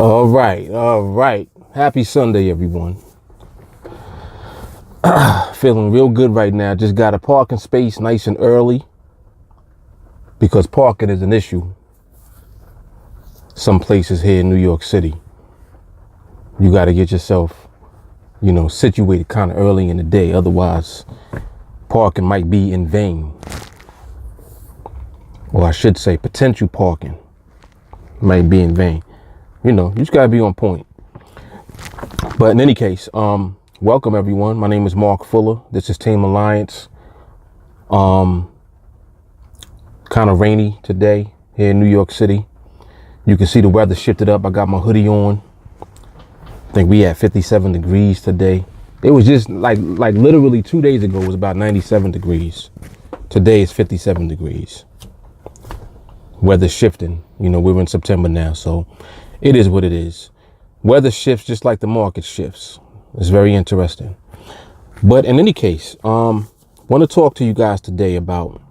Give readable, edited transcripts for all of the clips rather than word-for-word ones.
All right. Happy Sunday, everyone. Feeling real good right now. Just got a parking space nice and early because parking is an issue. Some places here in New York City, you got to get yourself, situated kind of early in the day. Otherwise, parking might be in vain. Or I should say potential parking might be in vain. You just got to be on point. But in any case, welcome everyone. My name is Mark Fuller. This is TeamAlliance. Kind of rainy today here in New York City. You can see the weather shifted up. I got my hoodie on. I think we had 57 degrees today. It was just like literally 2 days ago it was about 97 degrees. Today is 57 degrees. Weather's shifting. We're in September now, so it is what it is. Weather shifts just like the market shifts. It's very interesting. But in any case, want to talk to you guys today about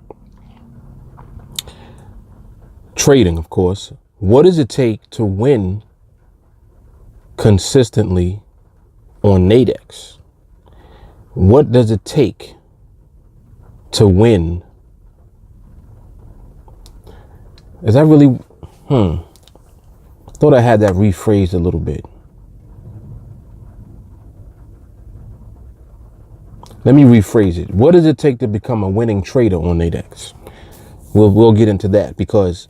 trading, of course. What does it take to win consistently on NADEX? What does it take to win? Is that really, thought I had that rephrased a little bit. Let me rephrase it. What does it take to become a winning trader on NADEX? We'll get into that, because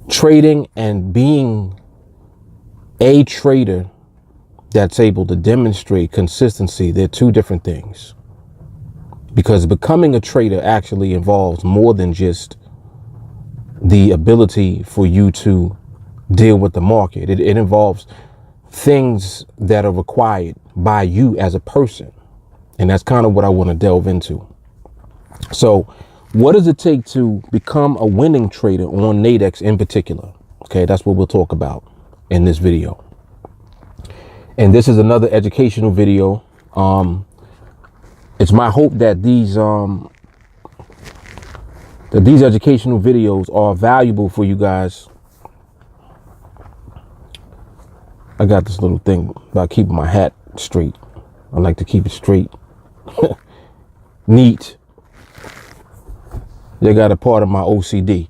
trading and being a trader that's able to demonstrate consistency, they're two different things. Because becoming a trader actually involves more than just the ability for you to deal with the market. It involves things that are required by you as a person. And that's kind of what I want to delve into. So what does it take to become a winning trader on NADEX in particular? Okay, that's what we'll talk about in this video. And this is another educational video. It's my hope that these educational videos are valuable for you guys. I got this little thing about keeping my hat straight. I like to keep it straight. Neat. They got a part of my OCD.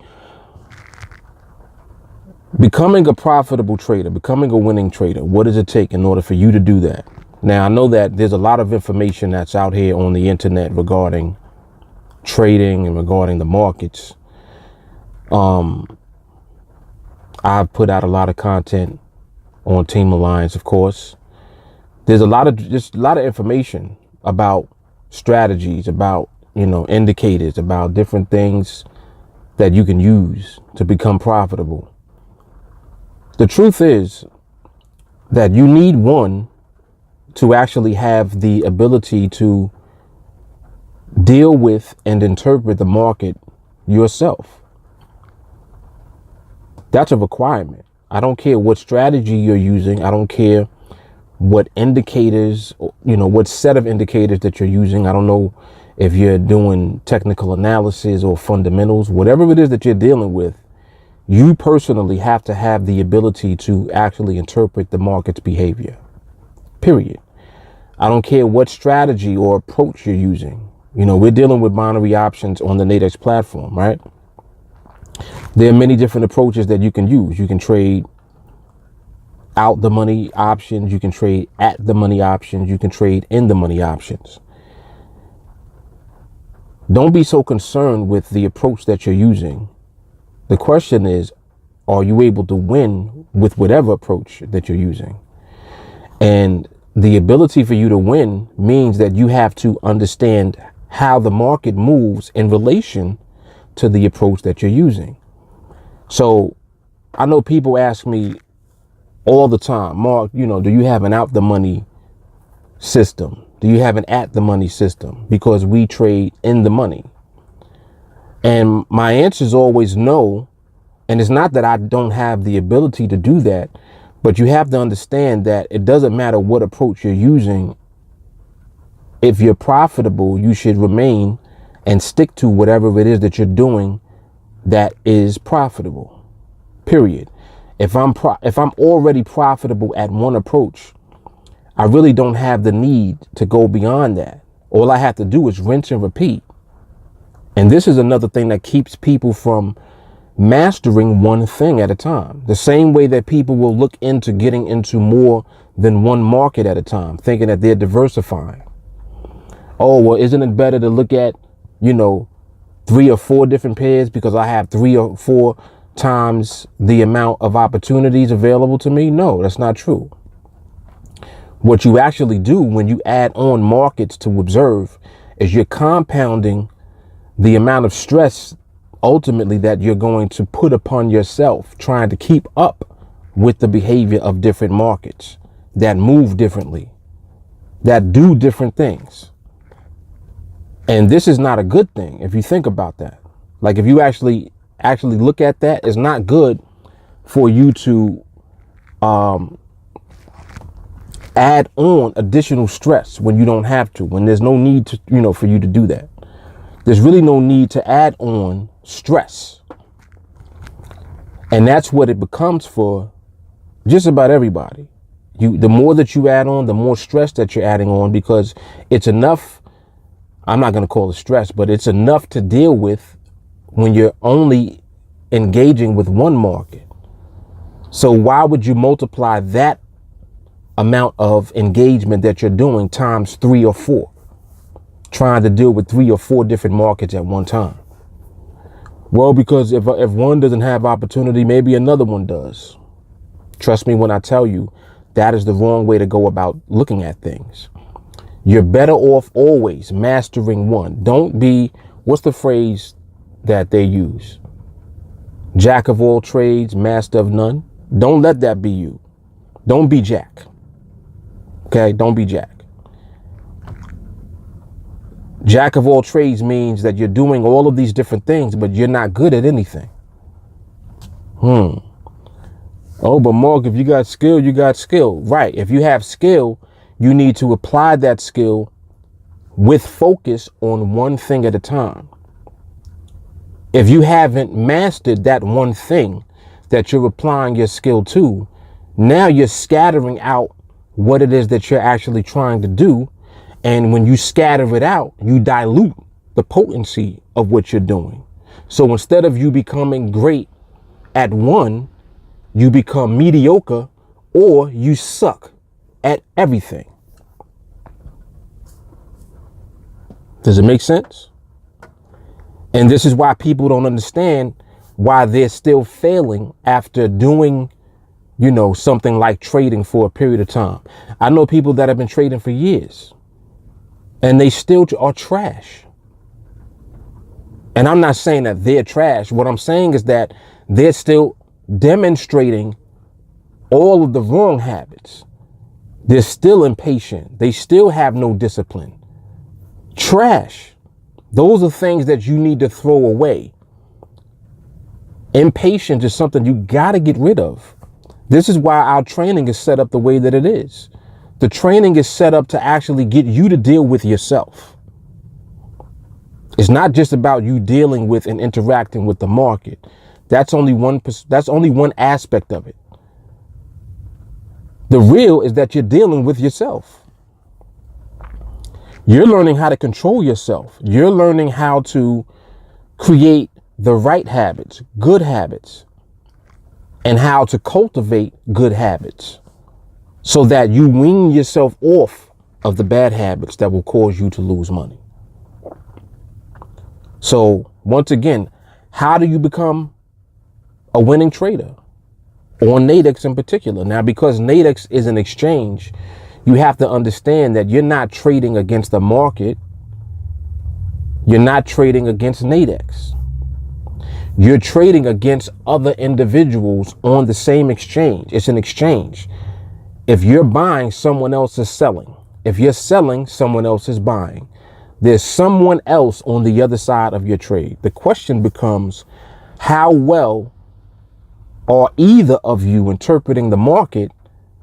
Becoming a profitable trader, becoming a winning trader, what does it take in order for you to do that? Now, I know that there's a lot of information that's out here on the internet regarding trading and regarding the markets. I've put out a lot of content on TeamAlliance, of course. There's a lot of information about strategies, about indicators, about different things that you can use to become profitable. The truth is that you need one to actually have the ability to deal with and interpret the market yourself. That's a requirement. I don't care what strategy you're using. I don't care what indicators, what set of indicators that you're using. I don't know if you're doing technical analysis or fundamentals, whatever it is that you're dealing with, you personally have to have the ability to actually interpret the market's behavior, period. I don't care what strategy or approach you're using. We're dealing with binary options on the NADEX platform, right? There are many different approaches that you can use. You can trade out the money options. You can trade at the money options. You can trade in the money options. Don't be so concerned with the approach that you're using. The question is, are you able to win with whatever approach that you're using? And the ability for you to win means that you have to understand how the market moves in relation to the approach that you're using. So I know people ask me all the time, Mark, do you have an out the money system? Do you have an at the money system? Because we trade in the money. And my answer is always no. And it's not that I don't have the ability to do that, but you have to understand that it doesn't matter what approach you're using. If you're profitable, you should remain and stick to whatever it is that you're doing that is profitable, period. If I'm already profitable at one approach, I really don't have the need to go beyond that. All I have to do is rinse and repeat. And this is another thing that keeps people from mastering one thing at a time. The same way that people will look into getting into more than one market at a time, thinking that they're diversifying. Oh, well, isn't it better to look at, 3 or 4 different pairs because I have 3 or 4 times the amount of opportunities available to me? No, that's not true. What you actually do when you add on markets to observe is you're compounding the amount of stress ultimately that you're going to put upon yourself trying to keep up with the behavior of different markets that move differently, that do different things. And this is not a good thing if you think about that. Like if you actually look at that, it's not good for you to add on additional stress when you don't have to, when there's no need to, for you to do that. There's really no need to add on stress. And that's what it becomes for just about everybody. The more that you add on, the more stress that you're adding on, because it's enough. I'm not going to call it stress, but it's enough to deal with when you're only engaging with one market. So why would you multiply that amount of engagement that you're doing times 3 or 4, trying to deal with 3 or 4 different markets at one time? Well, because if one doesn't have opportunity, maybe another one does. Trust me when I tell you that is the wrong way to go about looking at things. You're better off always mastering one. Don't be, what's the phrase that they use? Jack of all trades, master of none. Don't let that be you. Don't be Jack. Okay, don't be Jack. Jack of all trades means that you're doing all of these different things, but you're not good at anything. Oh, but Mark, if you got skill, you got skill. Right. If you have skill, you need to apply that skill with focus on one thing at a time. If you haven't mastered that one thing that you're applying your skill to, now you're scattering out what it is that you're actually trying to do. And when you scatter it out, you dilute the potency of what you're doing. So instead of you becoming great at one, you become mediocre, or you suck at everything. Does it make sense? And this is why people don't understand why they're still failing after doing, something like trading for a period of time. I know people that have been trading for years and they still are trash. And I'm not saying that they're trash. What I'm saying is that they're still demonstrating all of the wrong habits. They're still impatient. They still have no discipline. Trash. Those are things that you need to throw away. Impatience is something you got to get rid of. This is why our training is set up the way that it is. The training is set up to actually get you to deal with yourself. It's not just about you dealing with and interacting with the market. That's only one aspect of it. The real is that you're dealing with yourself. You're learning how to control yourself. You're learning how to create the right habits, good habits, and how to cultivate good habits so that you wean yourself off of the bad habits that will cause you to lose money. So once again, how do you become a winning trader on NADEX in particular? Now, because NADEX is an exchange, you have to understand that you're not trading against the market. You're not trading against NADEX. You're trading against other individuals on the same exchange. It's an exchange. If you're buying, someone else is selling. If you're selling, someone else is buying. There's someone else on the other side of your trade. The question becomes, how well are either of you interpreting the market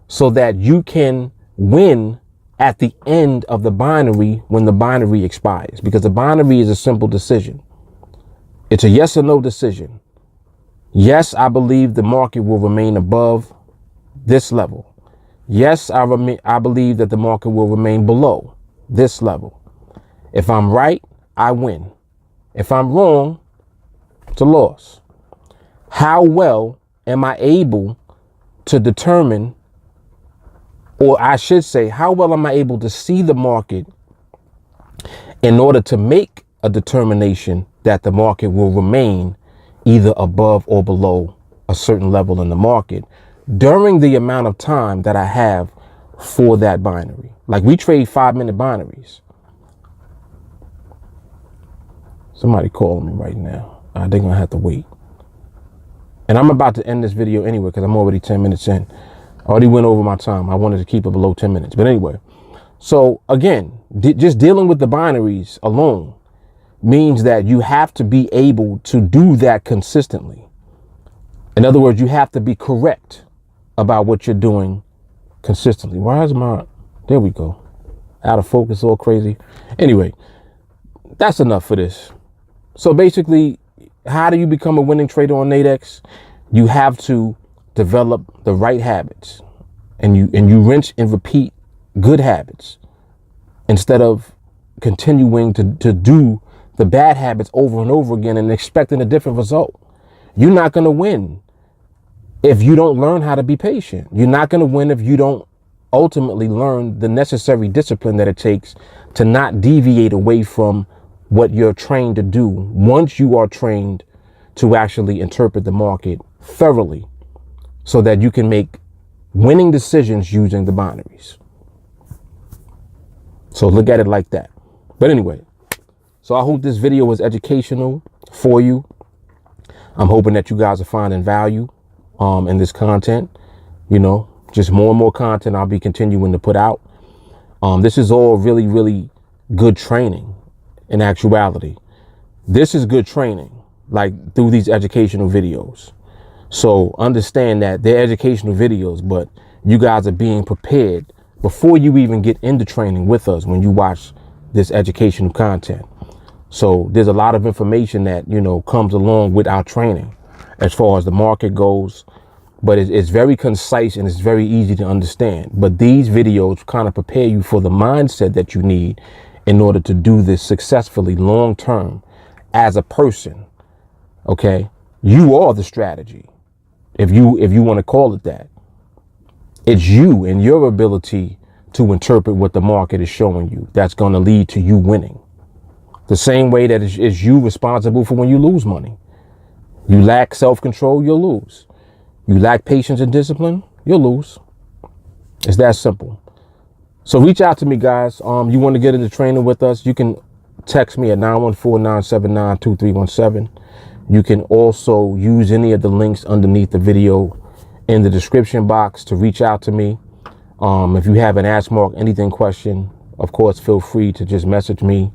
so that you can win at the end of the binary when the binary expires? Because the binary is a simple decision. It's a yes or no decision. Yes, I believe the market will remain above this level. Yes, I believe that the market will remain below this level. If I'm right, I win. If I'm wrong, it's a loss. How well am I able to determine, or I should say, how well am I able to see the market in order to make a determination that the market will remain either above or below a certain level in the market during the amount of time that I have for that binary? Like, we trade 5-minute binaries. Somebody calling me right now. They're gonna have to wait. And I'm about to end this video anyway because I'm already 10 minutes in. I already went over my time. I wanted to keep it below 10 minutes. But anyway, so again, just dealing with the binaries alone means that you have to be able to do that consistently. In other words, you have to be correct about what you're doing consistently. Why is there we go. Out of focus, all crazy. Anyway, that's enough for this. So basically, how do you become a winning trader on NADEX? You have to develop the right habits, and you rinse and repeat good habits instead of continuing to do the bad habits over and over again and expecting a different result. You're not going to win if you don't learn how to be patient. You're not going to win if you don't ultimately learn the necessary discipline that it takes to not deviate away from what you're trained to do once you are trained to actually interpret the market thoroughly so that you can make winning decisions using the binaries. So look at it like that. But anyway, so I hope this video was educational for you. I'm hoping that you guys are finding value in this content. You know, just more and more content I'll be continuing to put out. This is all really, really good training. In actuality, this is good training, like through these educational videos. So understand that they're educational videos, but you guys are being prepared before you even get into training with us when you watch this educational content. So there's a lot of information that, you know, comes along with our training as far as the market goes, but it's very concise and it's very easy to understand. But these videos kind of prepare you for the mindset that you need in order to do this successfully long term as a person. Okay, you are the strategy, if you want to call it that. It's you and your ability to interpret what the market is showing you that's going to lead to you winning. The same way that it's you responsible for when you lose money. You lack self-control, you'll lose. You lack patience and discipline, you'll lose. It's that simple. So reach out to me, guys. You want to get into training with us, you can text me at 914-979-2317. You can also use any of the links underneath the video in the description box to reach out to me. If you have an Ask Mark Anything question, of course, feel free to just message me.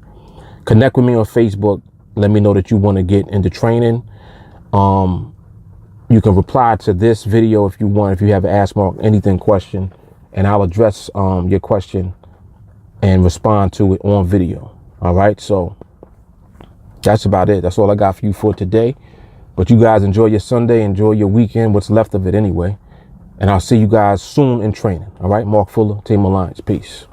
Connect with me on Facebook. Let me know that you want to get into training. You can reply to this video if you want, if you have an Ask Mark Anything question, and I'll address your question and respond to it on video. All right, so that's about it. That's all I got for you for today. But you guys enjoy your Sunday, enjoy your weekend, what's left of it anyway. And I'll see you guys soon in training. All right, Mark Fuller, TeamAlliance. Peace.